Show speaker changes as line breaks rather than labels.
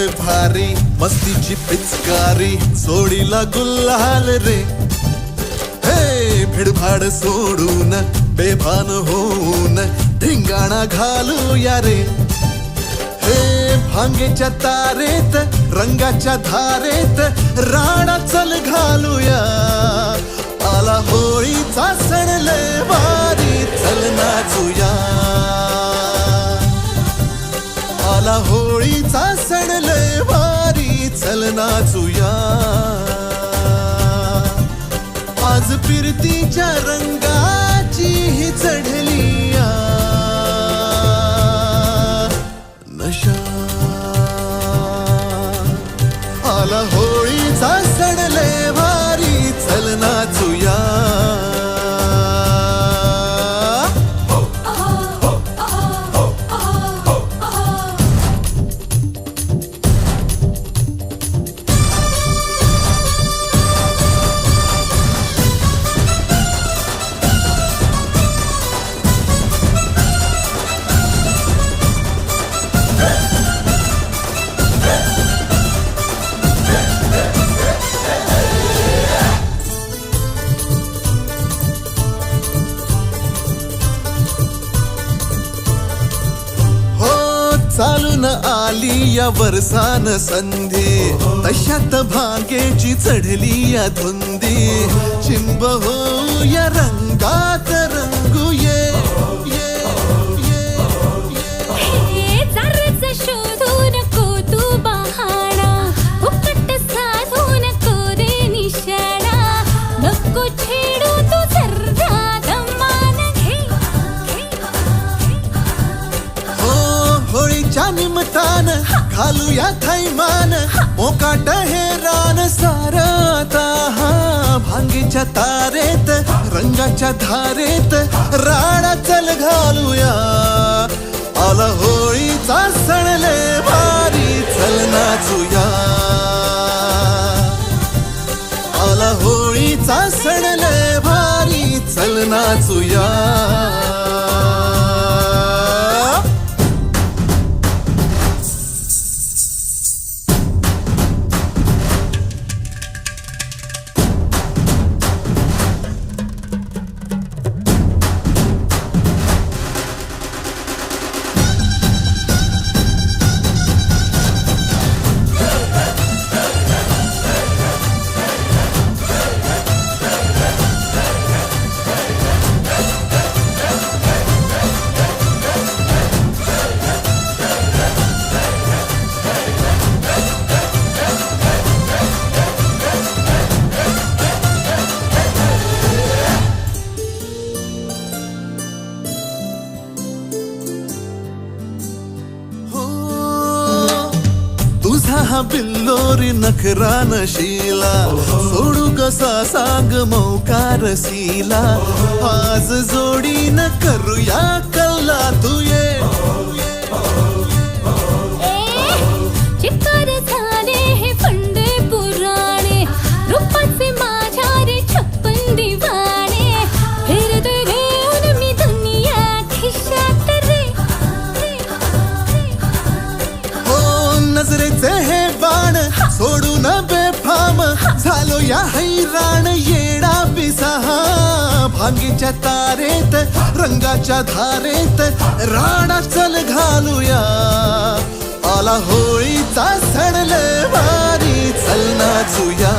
लय भारी मस्तीची पिचकारी सोडीला गुल्हाल रे. हे भिडभाड सोडून बेभान होऊन धिंगाणा घालूया रे. हे भांगेच्या तारेत रंगाच्या धारेत राणा चल घालूया. आला होळीचा सण लय भारी चल नाचूया. आला होळीचा सण लय भारी चल नाचूया. आज फिरतीच्या रंगाची ही चढली नशा. आला होळीचा सण लय भारी चल नाचूया. चालून आली या वर्षान संधी तशात भांगेची चढली या धुंदी. चिंब हो या रंगात रंगूये.
शोधू नको तू बहाणा फुकट साधू नको रे निशाणा. नको छेडू तू सर्रा दमान घे.
होळीच्या निमतान घालूया थैमान मोकाट हे रान सारता. भांगेच्या तारेत रंगाच्या धारेत राणा चल घालूया. आला होळीचा सण लय भारी चल नाचूया. आला होळीचा सण लय भारी चल नाचूया. तुझा हा बिल्लोरी नखरा नशीला सोडू कसा सांग मौकार सीला. आज जोडीन करूया कल्ला तू ये.
चिक्कार झाले हे फंडे पुराणे रूपाचे माझ्या रे छप्पन दिवाणे. फिरते घेऊन मी दुनिया खिशात रे.
नजरेचे हे बाण सोडून बेफाम झालो या हैराण येडा पिसा. भांगेच्या तारेत रंगाच्या धारेत राणा चल घालूया. आला होळीचा सण लय भारी चल नाचूया.